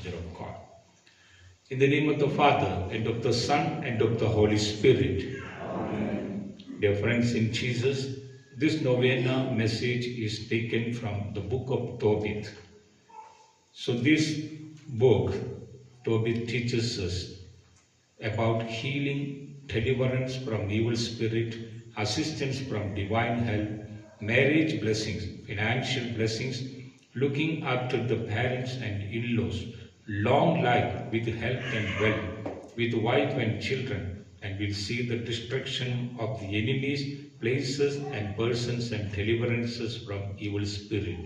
messenger of God. In the name of the Father, and of the Son, and of the Holy Spirit. Amen. Dear friends in Jesus, this novena message is taken from the book of Tobit. So this book, Tobit, teaches us about healing, deliverance from evil spirit, assistance from divine help, marriage blessings, financial blessings, looking after the parents and in-laws, long life with health and wealth, with wife and children, and we'll see the destruction of the enemies, places and persons, and deliverances from evil spirit.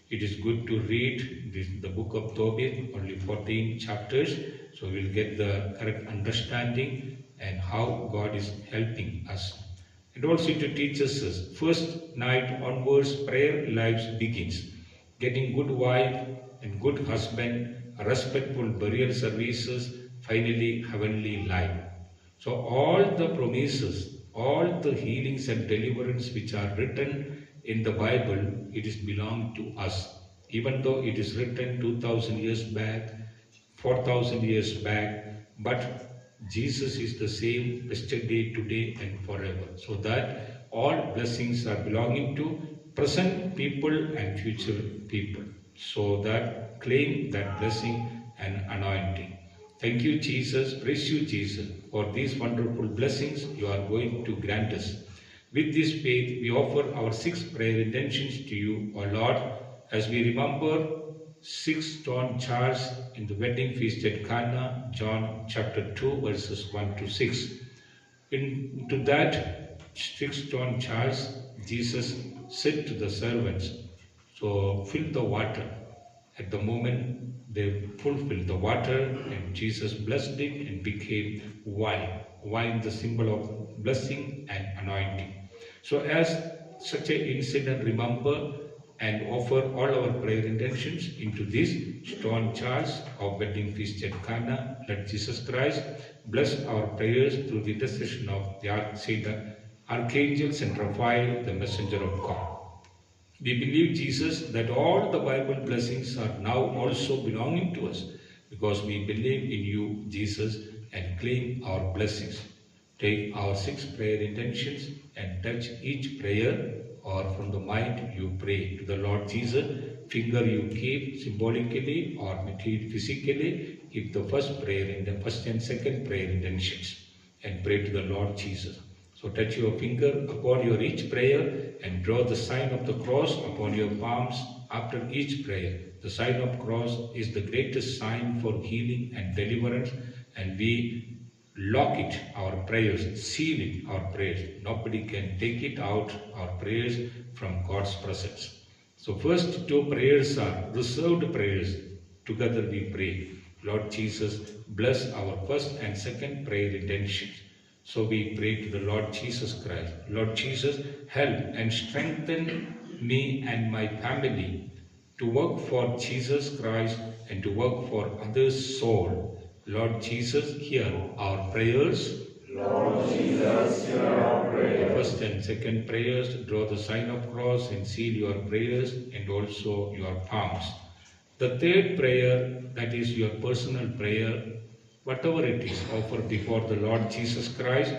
It is good to read the book of Tobit, only 14 chapters, so we'll get the correct understanding and how God is helping us. And also to teach us, first night onwards, prayer lives begins. Getting good wife and good husband, respectful burial services, finally heavenly life. So all the promises, all the healings and deliverance which are written in the Bible, it is belong to us. Even though it is written 2000 years back, 4000 years back, but Jesus is the same yesterday, today and forever. So that all blessings are belonging to present people and future people. So that claim that blessing and anointing. Thank you, Jesus. Praise you, Jesus, for these wonderful blessings you are going to grant us. With this faith, we offer our 6 prayer intentions to you, O Lord, as we remember 6 stone jars in the wedding feast at Cana, John chapter 2, verses 1 to 6. Into that 6 stone jars, Jesus said to the servants, so fill the water. At the moment they fulfilled the water, and Jesus blessed it and became wine. Wine, the symbol of blessing and anointing. So as such an incident, remember and offer all our prayer intentions into these stone jars of wedding feast at Cana. Let Jesus Christ bless our prayers through the intercession of the Archangel Saint Raphael, the messenger of God. We believe, Jesus, that all the Bible blessings are now also belonging to us because we believe in you, Jesus, and claim our blessings. Take our 6 prayer intentions and touch each prayer, or from the mind you pray to the Lord Jesus. Finger you keep symbolically or physically. Keep the first prayer in the first and second prayer intentions and pray to the Lord Jesus. So touch your finger upon your each prayer and draw the sign of the cross upon your palms after each prayer. The sign of cross is the greatest sign for healing and deliverance, and we lock it, our prayers, seal it, our prayers. Nobody can take it out, our prayers, from God's presence. So first 2 prayers are reserved prayers. Together we pray. Lord Jesus, bless our first and second prayer intentions. So we pray to the Lord Jesus Christ. Lord Jesus, help and strengthen me and my family to work for Jesus Christ and to work for others' soul. Lord Jesus, hear our prayers. Lord Jesus, hear our prayers. First and second prayers, draw the sign of cross and seal your prayers and also your palms. The third prayer, that is your personal prayer, whatever it is, offer before the Lord Jesus Christ.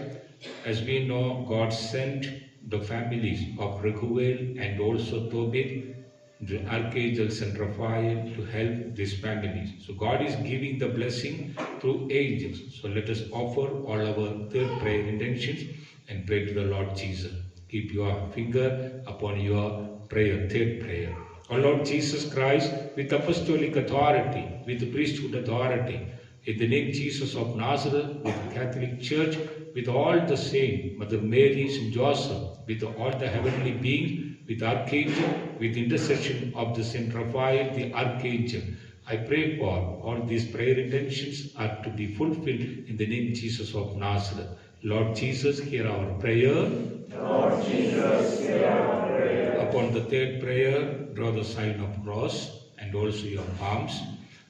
As we know, God sent the families of Raguel and also Tobit, the Archangel Saint Raphael, to help these families. So God is giving the blessing through angels. So let us offer all our third prayer intentions and pray to the Lord Jesus. Keep your finger upon your prayer, third prayer. O Lord Jesus Christ, with apostolic authority, with priesthood authority, in the name Jesus of Nazareth, with the Catholic Church, with all the saints, Mother Mary, Saint Joseph, with all the heavenly beings, with Archangel, with intercession of the Saint Raphael, the Archangel, I pray for all these prayer intentions are to be fulfilled in the name Jesus of Nazareth. Lord Jesus, hear our prayer. Lord Jesus, hear our prayer. Upon the third prayer, draw the sign of cross and also your palms.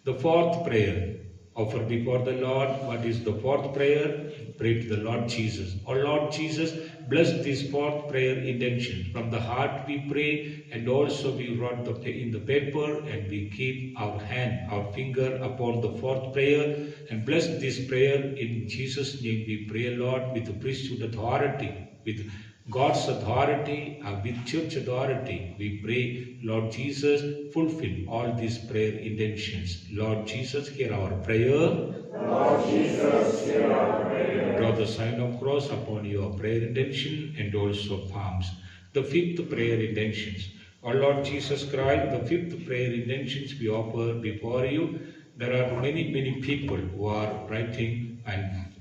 The fourth prayer, Offer before the Lord. What is the fourth prayer? Pray to the Lord Jesus. Oh Lord Jesus, bless this fourth prayer intention. From the heart we pray, and also we wrote in the paper, and we keep our hand, our finger upon the fourth prayer, and bless this prayer in Jesus' name. We pray, Lord, with the priesthood authority, with God's authority, with church authority. We pray, Lord Jesus, fulfill all these prayer intentions. Lord Jesus, hear our prayer. Lord Jesus, hear our prayer. Draw the sign of cross upon your prayer intention and also palms. The fifth prayer intentions. O Lord Jesus Christ, the fifth prayer intentions we offer before you. There are many people who are writing and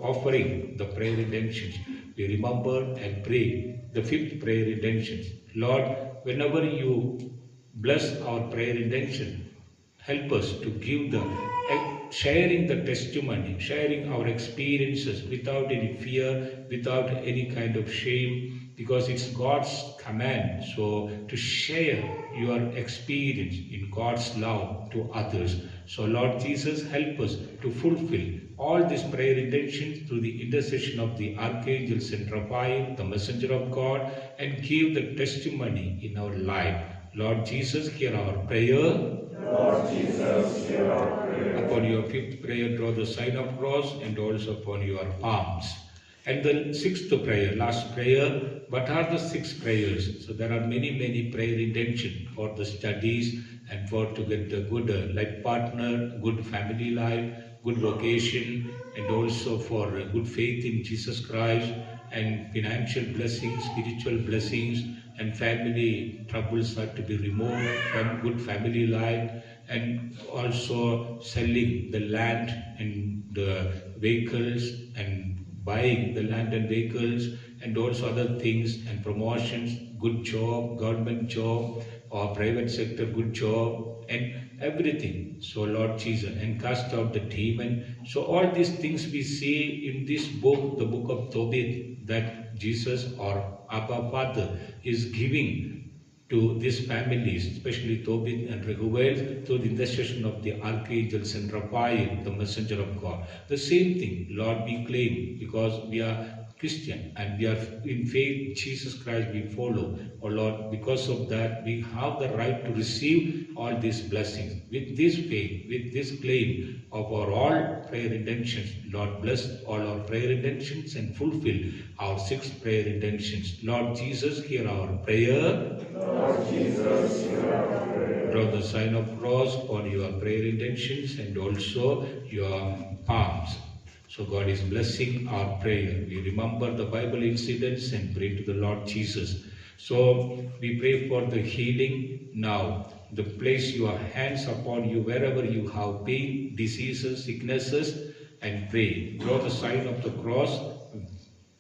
offering the prayer intentions. We remember and pray the fifth prayer intentions. Lord, whenever you bless our prayer intention, help us to give the sharing the testimony, sharing our experiences without any fear, without any kind of shame, because it's God's command. So to share your experience in God's love to others. So Lord Jesus, help us to fulfill all these prayer intentions through the intercession of the Archangel Saint Raphael, the messenger of God, and give the testimony in our life. Lord Jesus, hear our prayer. Lord Jesus, hear our prayer. Upon your fifth prayer, draw the sign of cross, and also upon your palms. And the sixth prayer, last prayer. What are the 6 prayers? So there are many prayer intentions for the studies and for to get a good life partner, good family life, good vocation, and also for good faith in Jesus Christ, and financial blessings, spiritual blessings, and family troubles are to be removed from good family life, and also selling the land and the vehicles, and buying the land and vehicles, and also other things, and promotions, good job, government job, or private sector good job, and everything. So Lord Jesus, and cast out the demon. So all these things we see in this book, the book of Tobit, that Jesus or Abba Father is giving to these families, especially Tobit and Rehuel, through the intercession of the Archangel Saint Raphael, the messenger of God. The same thing, Lord, we claim, because we are Christian and we are in faith, Jesus Christ we follow. Oh Lord, because of that, we have the right to receive all these blessings. With this faith, with this claim of our all prayer intentions, Lord, bless all our prayer intentions and fulfill our 6 prayer intentions. Lord Jesus, hear our prayer. Lord Jesus, hear our prayer. Draw the sign of cross on your prayer intentions and also your palms. So God is blessing our prayer. We remember the Bible incidents and pray to the Lord Jesus. So we pray for the healing now. Place your hands upon you wherever you have pain, diseases, sicknesses, and pray. Draw the sign of the cross.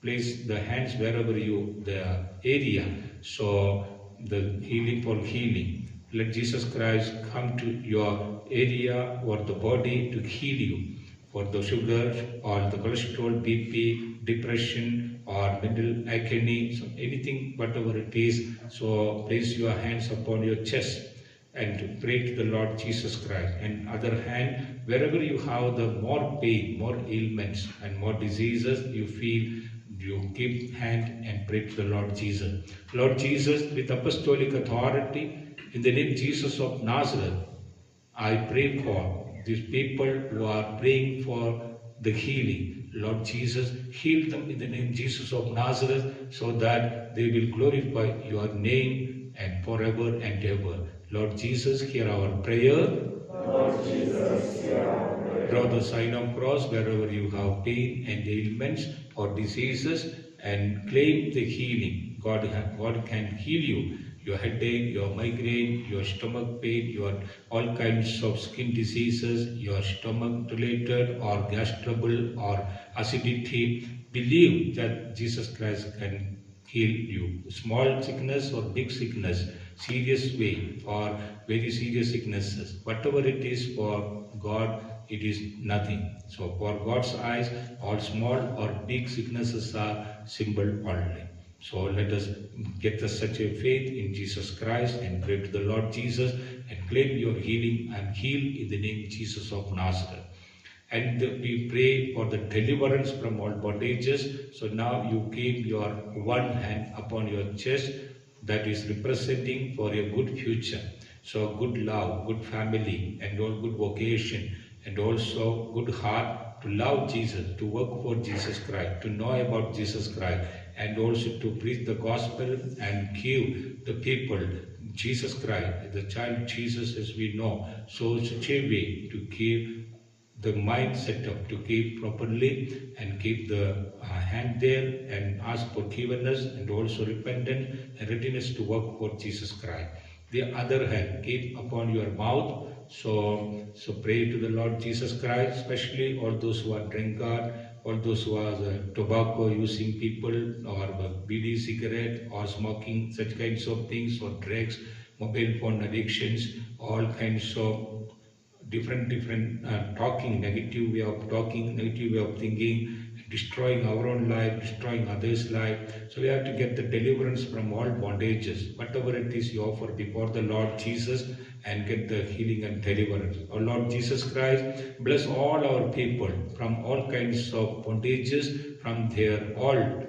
Place the hands wherever the area. So the healing for healing. Let Jesus Christ come to your area or the body to heal you. For the sugar or the cholesterol, BP, depression or mental agony, so anything, whatever it is, so place your hands upon your chest and pray to the Lord Jesus Christ. And other hand, wherever you have the more pain, more ailments and more diseases you feel, you keep hand and pray to the Lord Jesus. Lord Jesus, with apostolic authority, in the name Jesus of Nazareth, I pray for these people who are praying for the healing. Lord Jesus, heal them in the name Jesus of Nazareth, so that they will glorify your name and forever and ever. Lord Jesus, hear our prayer. Lord Jesus, hear our prayer. Draw the sign of cross wherever you have pain and ailments or diseases, and claim the healing. God can heal you. Your headache, your migraine, your stomach pain, your all kinds of skin diseases, your stomach related or gas trouble or acidity. Believe that Jesus Christ can heal you. Small sickness or big sickness, serious way or very serious sicknesses. Whatever it is, for God, it is nothing. So for God's eyes, all small or big sicknesses are symbol only. So let us get such a faith in Jesus Christ and pray to the Lord Jesus and claim your healing and heal in the name Jesus of Nazareth. And we pray for the deliverance from all bondages. So now you keep your one hand upon your chest, that is representing for a good future. So good love, good family, and all good vocation, and also good heart to love Jesus, to work for Jesus Christ, to know about Jesus Christ, and also to preach the gospel and give the people Jesus Christ, the child Jesus as we know. So such a way to keep the mind set up, to keep properly and keep the hand there and ask forgiveness and also repentance and readiness to work for Jesus Christ. The other hand, keep upon your mouth. So pray to the Lord Jesus Christ, especially all those who are drinkers, all those who are tobacco using people, or BD cigarette, or smoking, such kinds of things, or drugs, mobile phone addictions, all kinds of different talking, negative way of talking, negative way of thinking, destroying our own life, destroying others' life. So we have to get the deliverance from all bondages. Whatever it is, you offer before the Lord Jesus and get the healing and deliverance. Our Lord Jesus Christ, bless all our people from all kinds of bondages, from their all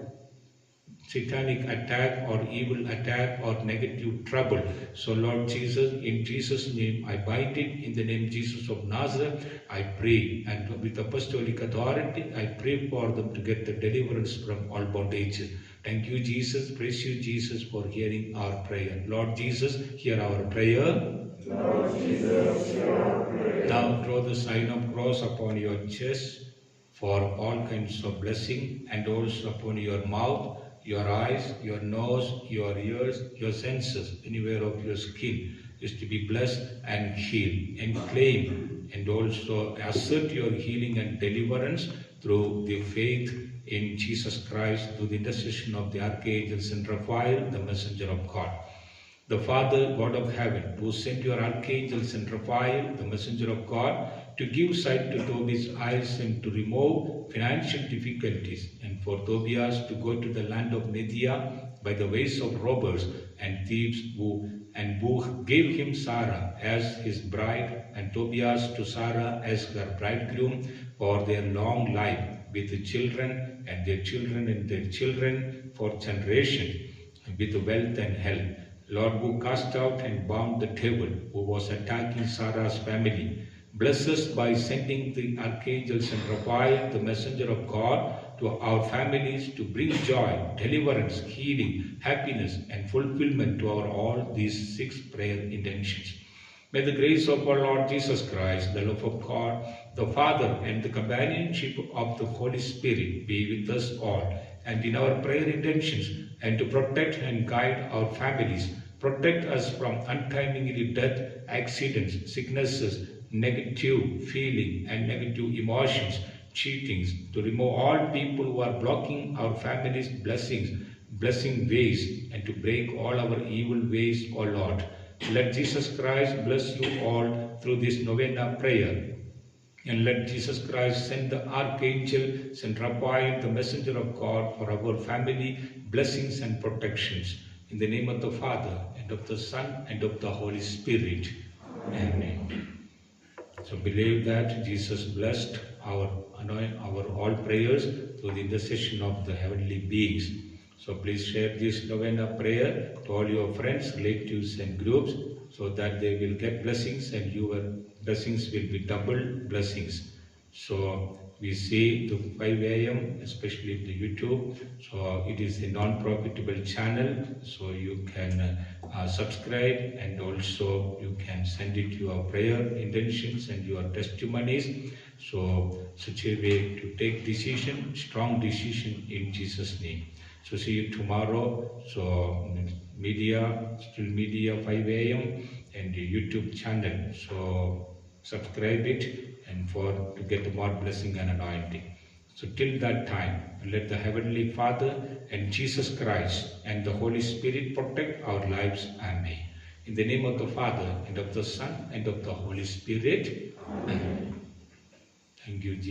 satanic attack or evil attack or negative trouble. So Lord Jesus, in Jesus' name I bind it. In the name Jesus of Nazareth I pray, and with apostolic authority I pray for them to get the deliverance from all bondages. Thank you Jesus, praise you Jesus for hearing our prayer. Lord Jesus, hear our prayer. Lord Jesus, hear our prayer. Now draw the sign of cross upon your chest for all kinds of blessing, and also upon your mouth, your eyes, your nose, your ears, your senses, anywhere of your skin is to be blessed and healed, and claim and also assert your healing and deliverance through the faith in Jesus Christ, through the intercession of the archangel Saint Raphael, the messenger of God. The Father, God of heaven, who sent your archangel Saint Raphael, the messenger of God, to give sight to Tobias' eyes and to remove financial difficulties, and for Tobias to go to the land of Media by the ways of robbers and thieves, who gave him Sarah as his bride, and Tobias to Sarah as her bridegroom, for their long life with the children and their children and their children for generation, with wealth and health. Lord, who cast out and bound the devil who was attacking Sarah's family, bless us by sending the archangel Saint Raphael, the messenger of God, to our families to bring joy, deliverance, healing, happiness, and fulfillment to our all these 6 prayer intentions. May the grace of our Lord Jesus Christ, the love of God, the Father, and the companionship of the Holy Spirit be with us all and in our prayer intentions, and to protect and guide our families, protect us from untimely death, accidents, sicknesses, negative feeling and negative emotions, cheatings, to remove all people who are blocking our families' blessing ways, and to break all our evil ways, O Lord. Let Jesus Christ bless you all through this novena prayer. And let Jesus Christ send the archangel Saint Raphael, the messenger of God, for our family blessings and protections. In the name of the Father, and of the Son, and of the Holy Spirit. Amen. So believe that Jesus blessed our all prayers through the intercession of the heavenly beings. So please share this novena prayer to all your friends, relatives and groups, so that they will get blessings and your blessings will be double blessings. So we see the 5 a.m., especially the YouTube. So it is a non-profitable channel, so you can subscribe, and also you can send it your prayer intentions and your testimonies. So such a way to take decision, strong decision in Jesus' name. So see you tomorrow. So still media 5 a.m. and the YouTube channel. So subscribe it and to get more blessing and anointing. So till that time, let the Heavenly Father and Jesus Christ and the Holy Spirit protect our lives. Amen. In the name of the Father, and of the Son, and of the Holy Spirit. Amen. Thank you, Jesus.